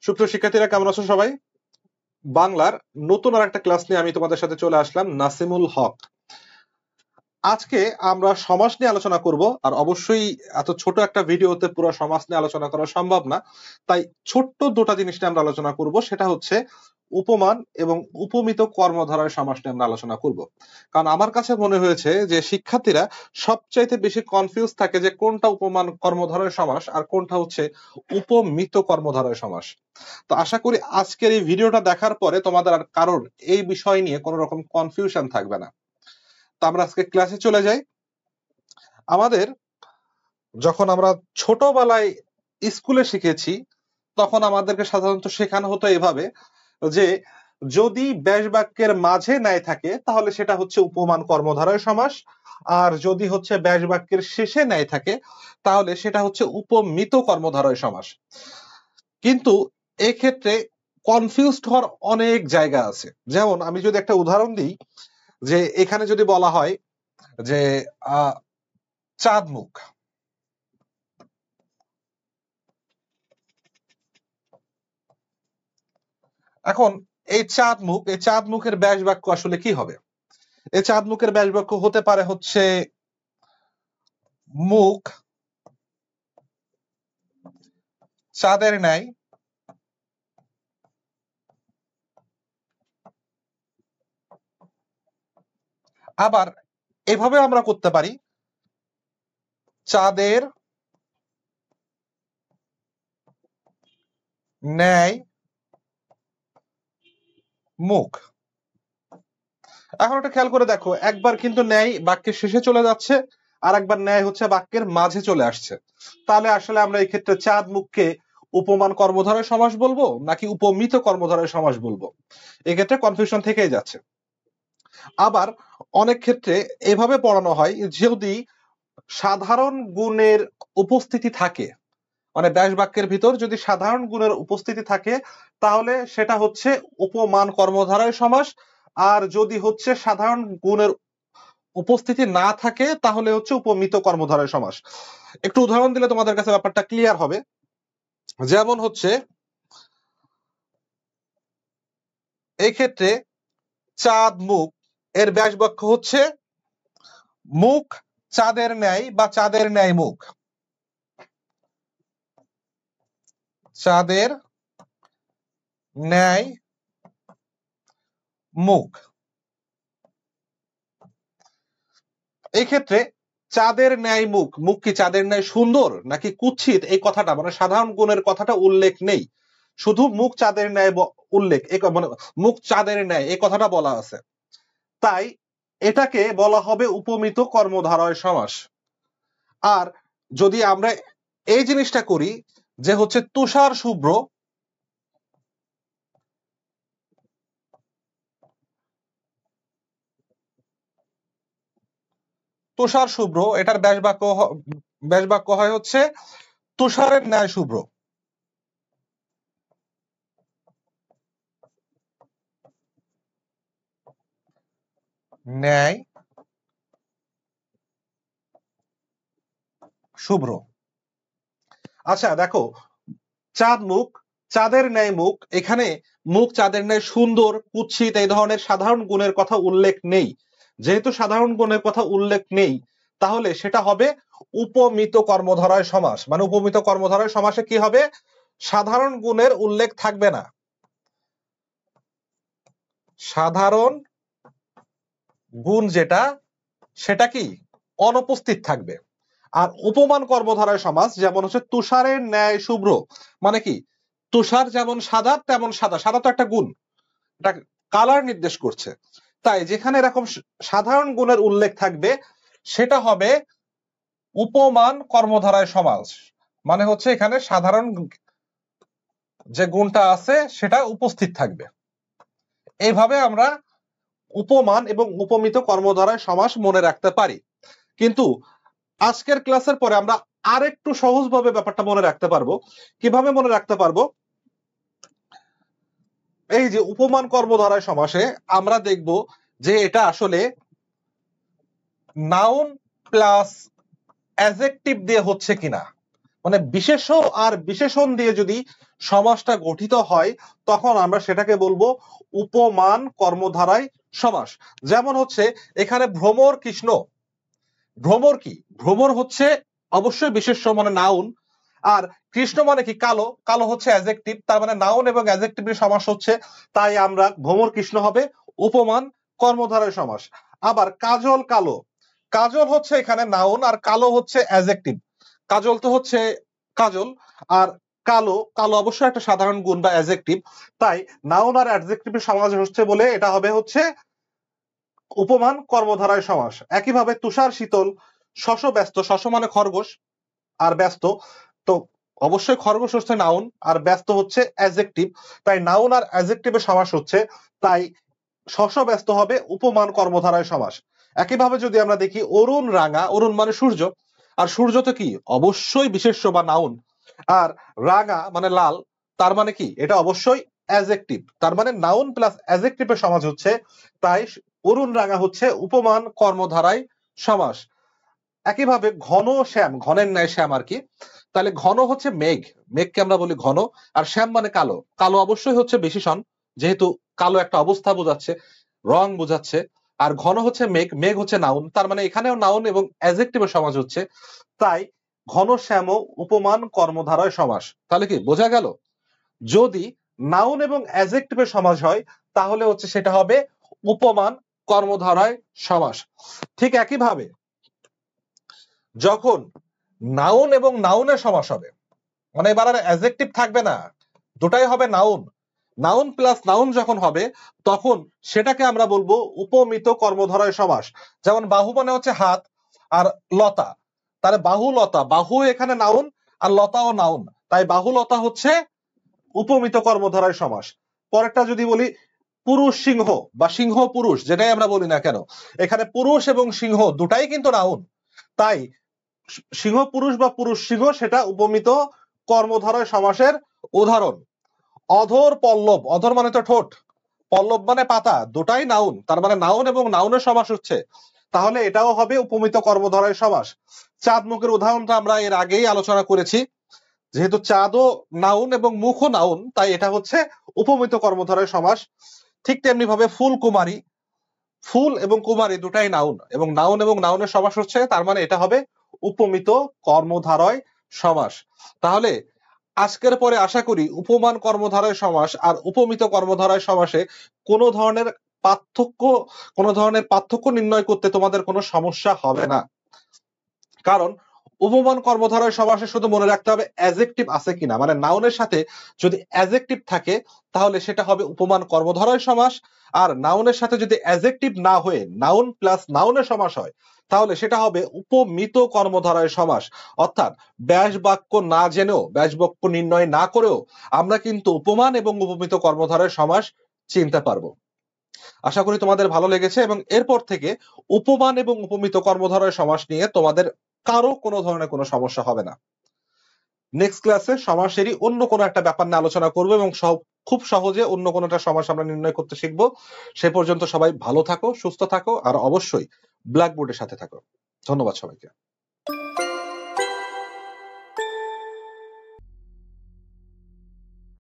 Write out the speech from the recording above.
সুপ্রিয় শিক্ষার্থীরা কেমন আছো সবাই? বাংলার নতুন আর একটা ক্লাস নিয়ে আমি তোমাদের সাথে চলে আসলাম, নাসিমুল হক। আজকে আমরা সমাস নিয়ে আলোচনা করব, আর অবশ্যই এত ছোট একটা ভিডিওতে পুরো সমাস নিয়ে আলোচনা করা সম্ভব না, তাই ছোট্ট দুটা জিনিস নিয়ে আমরা আলোচনা করব। সেটা হচ্ছে উপমান এবং উপমিত কর্মধারয় সমাস নিয়ে আমরা আলোচনা করব। কারণ আমার কাছে মনে হয়েছে যে শিক্ষার্থীরা সবচাইতে বেশি কনফিউজ থাকে যে কোনটা উপমান কর্মধারয় সমাস আর কোনটা হচ্ছে উপমিত কর্মধারয় সমাস। তো আশা করি আজকের এই ভিডিওটা দেখার পরে তোমাদের আর কারোর এই বিষয় নিয়ে কোনো রকম কনফিউশন থাকবে না। তো আমরা আজকে ক্লাসে চলে যাই। আমাদের যখন আমরা ছোটবেলায় স্কুলে শিখেছি, তখন আমাদেরকে সাধারণত শেখানো হতো এভাবে যে যদি ব্যাস বাক্যের মাঝে ন্যায় থাকে তাহলে সেটা হচ্ছে উপমান কর্মধারয় সমাস, আর যদি হচ্ছে ব্যাস বাক্যের শেষে ন্যায় থাকে তাহলে সেটা হচ্ছে উপমিত কর্মধারয় সমাস। কিন্তু এক্ষেত্রে কনফিউজড হওয়ার অনেক জায়গা আছে। যেমন আমি যদি একটা উদাহরণ দিই, যে এখানে যদি বলা হয় যে চাঁদ মুখ, এখন এই চাঁদ মুখের ব্যাস বাক্য আসলে কি হবে? এই চাঁদ মুখের ব্যাস বাক্য হতে পারে হচ্ছে মুখ চাঁদের ন্যায়, আবার এভাবে আমরা করতে পারি চাঁদের ন্যায় মুখ। এখন একটা খেয়াল করে দেখো, একবার কিন্তু ন্যায় বাক্যের শেষে চলে যাচ্ছে, আর একবার ন্যায় হচ্ছে বাক্যের মাঝে চলে আসছে। তাহলে আসলে আমরা এই ক্ষেত্রে চাঁদ মুখকে উপমান কর্মধারয় সমাস বলবো নাকি উপমিত কর্মধারয় সমাস বলবো? এক্ষেত্রে কনফিউশন থেকেই যাচ্ছে। আবার অনেক ক্ষেত্রে এভাবে পড়ানো হয়, যদি সাধারণ গুণের উপস্থিতি থাকে, মানে ব্যাস বাক্যের ভিতর যদি সাধারণ গুণের উপস্থিতি থাকে তাহলে সেটা হচ্ছে উপমান কর্মধারয় সমাস, আর যদি হচ্ছে সাধারণ গুণের উপস্থিতি না থাকে তাহলে হচ্ছে উপমিত কর্মধারয় সমাস। একটু উদাহরণ দিলে তোমাদের কাছে ব্যাপারটা ক্লিয়ার হবে। যেমন হচ্ছে এই ক্ষেত্রে চাঁদ মুখ এর ব্যাস বাক্য হচ্ছে মুখ চাঁদের ন্যায় বা চাঁদের ন্যায় মুখ, চাঁদের ন্যায় মুখ। এই ক্ষেত্রে চাঁদের ন্যায় মুখ, মুখ কি চাঁদের ন্যায় সুন্দর নাকি কুৎসিত, এই কথাটা মানে সাধারণ গুণের কথাটা উল্লেখ নেই, শুধু মুখ চাঁদের ন্যায় উল্লেখ, মানে মুখ চাঁদের ন্যায় এই কথাটা বলা আছে। তাই এটাকে বলা হবে উপমিত কর্মধারয় সমাস। আর যদি আমরা এই জিনিসটা করি যে হচ্ছে তুষার শুভ্র, তুষার শুভ্র এটার ব্যাস বাক্য হয় হচ্ছে তুষারের ন্যায় শুভ্র, ন্যায় শুভ্র। আচ্ছা দেখো, চাঁদ মুখ চাঁদের ন্যায় মুখ, এখানে মুখ চাঁদের ন্যায় সুন্দর কুৎসিত এই ধরনের সাধারণ গুণের কথা উল্লেখ নেই। যেহেতু সাধারণ গুণের কথা উল্লেখ নেই তাহলে সেটা হবে উপমিত কর্মধারয় সমাস। মানে উপমিত কর্মধারয় সমাসে কি হবে? সাধারণ গুণের উল্লেখ থাকবে না, সাধারণ গুণ যেটা সেটা কি অনুপস্থিত থাকবে। আর উপমান কর্মধারয় সমাস যেমন হচ্ছে তুষারের ন্যায় শুভ্র, মানে কি তুষার যেমন সাদা তেমন সাদা, সাদা তো একটা গুণ, এটা কালার নির্দেশ করছে। তাই যেখানে এরকম সাধারণ গুণের উল্লেখ থাকবে সেটা হবে উপমান কর্মধারয় সমাস, মানে হচ্ছে এখানে সাধারণ যে গুণটা আছে সেটা উপস্থিত থাকবে। এইভাবে আমরা উপমান এবং উপমিত কর্মধারয় সমাস মনে রাখতে পারি। কিন্তু আজকের ক্লাসের পরে আমরা আরেকটু সহজভাবে ব্যাপারটা মনে রাখতে পারবো। কিভাবে মনে রাখতে পারবো? এই যে উপমান কর্মধারয় সমাসে আমরা দেখব যে এটা আসলে নাউন প্লাস অ্যাডজেক্টিভ দিয়ে হচ্ছে কিনা। মানে বিশেষ্য আর বিশেষণ দিয়ে যদি সমাসটা গঠিত হয় তখন আমরা সেটাকে বলবো উপমান কর্মধারায় সমাস। যেমন হচ্ছে এখানে ভ্রমর কৃষ্ণ, ভ্রমর কি? ভ্রমর হচ্ছে অবশ্যই বিশেষ্য মানে নাউন, আর কৃষ্ণ মানে কি? কালো, কালো হচ্ছে অ্যাডজেক্টিভ, তার মানে নাউন এবং অ্যাডজেক্টিভের সমাস হচ্ছে, তাই আমরা ভ্রমর কৃষ্ণ হবে উপমান কর্মধারয় সমাস। আবার কাজল কালো, কাজল হচ্ছে এখানে নাউন আর কালো হচ্ছে অ্যাডজেক্টিভ। কাজল তো হচ্ছে কাজল, আর কালো, কালো অবশ্যই একটা সাধারণ গুণ বা অ্যাডজেক্টিভ, তাই নাউন আর অ্যাডজেক্টিভের সমাস হচ্ছে বলে এটা হবে হচ্ছে উপমান কর্মধারয় সমাস। একইভাবে তুষার শীতল, শশ ব্যস্ত, শশ মানে খরগোশ আর ব্যস্ত, তো অবশ্যই খরগোশ হচ্ছে নাউন আর ব্যস্ত হচ্ছে অ্যাডজেক্টিভ, তাই নাউন আর অ্যাডজেক্টিভের সমাস হচ্ছে, তাই শশ ব্যস্ত হবে উপমান কর্মধারয় সমাস। একইভাবে যদি আমরা দেখি অরুণ রাঙা, অরুণ মানে সূর্য, আর সূর্য তো কি? অবশ্যই বিশেষ্য বা নাউন, আর রাঙা মানে লাল, তার মানে কি? এটা অবশ্যই অ্যাডজেক্টিভ, তার মানে নাউন প্লাস অ্যাডজেক্টিভের সমাস হচ্ছে, তাই অরুণ রাঙা হচ্ছে উপমান কর্মধারায় সমাস। একইভাবে ঘন শ্যাম, ঘনের ন্যায় শ্যাম আর কি, তাহলে ঘন হচ্ছে মেঘ, মেঘকে আমরা বলি ঘন, আর শ্যাম মানে কালো, কালো অবশ্যই হচ্ছে বিশেষণ, যেহেতু কালো একটা অবস্থা বোঝাচ্ছে, রং বোঝাচ্ছে, আর ঘন হচ্ছে মেঘ, মেঘ হচ্ছে নাউন, তার মানে এখানেও নাউন এবং অ্যাডজেক্টিভের সমাস হচ্ছে, তাই ঘন শ্যাম উপমান কর্মধারয় সমাস। তাহলে কি বোঝা গেল? যদি নাউন এবং অ্যাডজেক্টিভের সমাস হয় তাহলে হচ্ছে সেটা হবে উপমান কর্মধারয় সমাস। ঠিক একইভাবে যখন নাউন এবং নাউনের সমাস হবে, মানে এবার আর অ্যাডজেক্টিভ থাকবে না, দুটাই হবে নাউন, নাউন প্লাস নাউন যখন হবে তখন সেটাকে আমরা বলবো উপমিত কর্মধারয় সমাস। যেমন বাহু মানে হচ্ছে হাত, আর লতা, তাহলে বাহু লতা, বাহু এখানে নাউন আর লতাও নাউন, তাই বাহু লতা হচ্ছে উপমিত কর্মধারয় সমাস। পরেরটা যদি বলি পুরুষ সিংহ বা সিংহ পুরুষ, যেটাই আমরা বলি না কেন, এখানে পুরুষ এবং সিংহ দুটাই কিন্তু নাউন, তাই সিংহ পুরুষ বা পুরুষ সিংহ সেটা উপমিত কর্মধারয় সমাসের উদাহরণ। অধর পল্লব, অধর মানে তো ঠোঁট, পল্লব মানে পাতা, দুটাই নাউন, তার মানে নাউন এবং নাউনের সমাস হচ্ছে, তাহলে এটাও হবে উপমিত কর্মধারয় সমাস। চাঁদ মুখের উদাহরণটা আমরা এর আগেই আলোচনা করেছি, যেহেতু চাঁদও নাউন এবং মুখও নাউন, তাই এটা হচ্ছে উপমিত কর্মধারয় সমাস। ঠিক তেমনি ভাবে ফুল কুমারী, ফুল এবং কুমারী দুটাই নাউন, এবং নাউন এবং নাউনের সমাস হচ্ছে, তার মানে এটা হবে উপমিত কর্মধারয় সমাস। তাহলে আজকের পরে আশা করি উপমান কর্মধারয় সমাস আর উপমিত কর্মধারয় সমাসে কোনো ধরনের পার্থক্য নির্ণয় করতে তোমাদের কোনো সমস্যা হবে না। কারণ উপমান কর্মধারয় সমাসে শুধু মনে রাখতে হবে অ্যাডজেক্টিভ আছে কিনা, মানে নাউনের সাথে যদি অ্যাডজেক্টিভ থাকে তাহলে সেটা হবে উপমান কর্মধারয় সমাস, আর নাউনের সাথে যদি অ্যাডজেক্টিভ না হয়ে নাউন প্লাস নাউনের সমাস হয় তাহলে সেটা হবে উপমিত কর্মধারয় সমাস। অর্থাৎ ব্যাস বাক্য না জেনেও, ব্যাস বাক্য নির্ণয় না করেও আমরা কিন্তু উপমান এবং উপমিত কর্মধারয় সমাস চিনতে পারবো। আশা করি তোমাদের ভালো লেগেছে, এবং এরপর থেকে উপমান এবং উপমিত কর্মধারয় সমাস নিয়ে তোমাদের কারো কোনো ধরনের কোনো সমস্যা হবে না। নেক্সট ক্লাসে সমাসেরই অন্য কোনো একটা ব্যাপার নিয়ে আলোচনা করবো, এবং খুব সহজে অন্য কোনো একটা সমাস আমরা নির্ণয় করতে শিখবো। সে পর্যন্ত সবাই ভালো থাকো, সুস্থ থাকো, আর অবশ্যই ব্ল্যাকবোর্ডের সাথে থাকো। ধন্যবাদ সবাইকে।